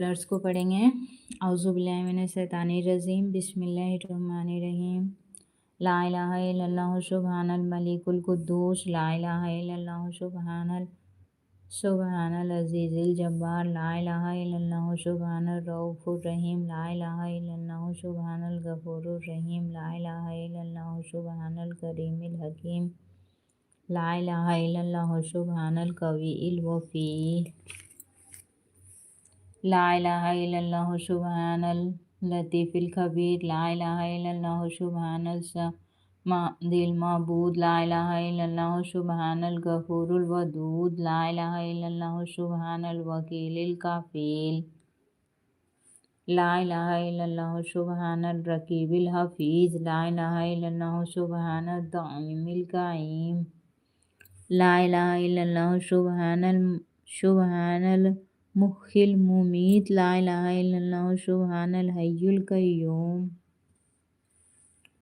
لفظ کو پڑھیں گے۔ اعوذ باللہ من الشیطان الرجیم، بسم اللہ الرحمن الرحیم۔ لا الہ الا اللہ سبحان الملک القدوس، لا الہ الا اللہ سبحان العزیز الجبار، لا الہ الا اللہ سبحان الرؤوف الرحیم، لا الہ الا اللہ سبحان الغفور الرحیم، لا الہ الا اللہ سبحان الکریم الحکیم، لا الہ الا اللہ سبحان القوی الوفی، لا الہ الا اللہ سبحان اللطیف الخبیر، لا الہ الا اللہ سبحان الصمد المعبود، لا الہ الا اللہ سبحان الغفور الودود، لا الہ الا اللہ سبحان الوکیل الکفیل، لا الہ الا اللہ سبحان الرقیب الحفیظ، لا الہ الا اللہ سبحان الدائم القائم، لا الہ الا اللہ سبحان المحیی الممیت، لا الہ الا اللہ سبحان الحی القیوم،